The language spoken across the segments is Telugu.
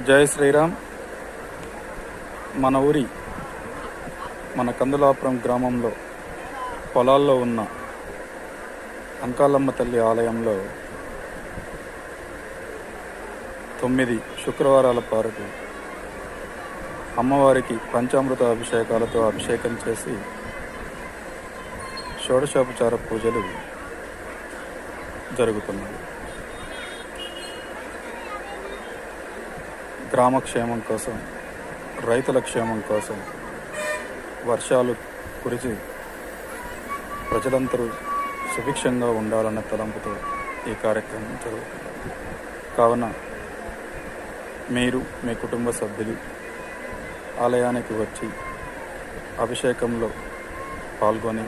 జై శ్రీరామ్. మన కందులాపురం గ్రామంలో పొలాల్లో ఉన్న అంకాలమ్మ తల్లి ఆలయంలో 9 శుక్రవారాల పాటు అమ్మవారికి పంచామృత అభిషేకాలతో అభిషేకం చేసి షోడశోపచార పూజలు జరుగుతున్నాయి. గ్రామక్షేమం కోసం, రైతుల క్షేమం కోసం, వర్షాలు కురిసి ప్రజలందరూ సుభిక్షంగా ఉండాలన్న తలంపుతో ఈ కార్యక్రమం జరుగుతుంది. కావున మీరు మీ కుటుంబ సభ్యులు ఆలయానికి వచ్చి అభిషేకంలో పాల్గొని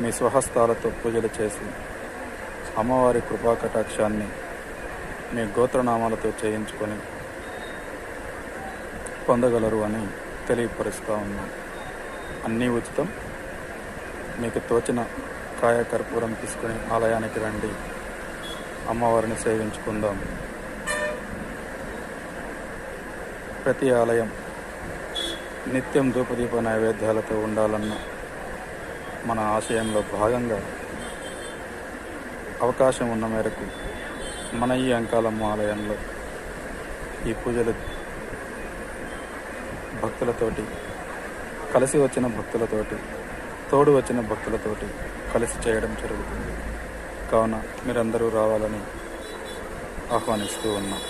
మీ స్వహస్తాలతో పూజలు చేసి అమ్మవారి కృపా కటాక్షాన్ని మీ గోత్రనామాలతో చేయించుకొని పొందగలరు అని తెలియపరుస్తూ ఉన్నాం. అన్నీ ఉచితం. మీకు తోచిన కాయ కర్పూరం తీసుకుని ఆలయానికి రండి, అమ్మవారిని సేవించుకుందాం. ప్రతి ఆలయం నిత్యం ధూపదీప నైవేద్యాలతో ఉండాలన్న మన ఆశయంలో భాగంగా అవకాశం ఉన్న మేరకు మన ఈ అంకాలమ్మ ఆలయంలో ఈ పూజలు భక్తులతోటి, కలిసి వచ్చిన భక్తులతోటి, తోడు వచ్చిన భక్తులతోటి కలిసి చేయడం జరుగుతుంది. కావున మీరందరూ రావాలని ఆహ్వానిస్తూ ఉన్నాం.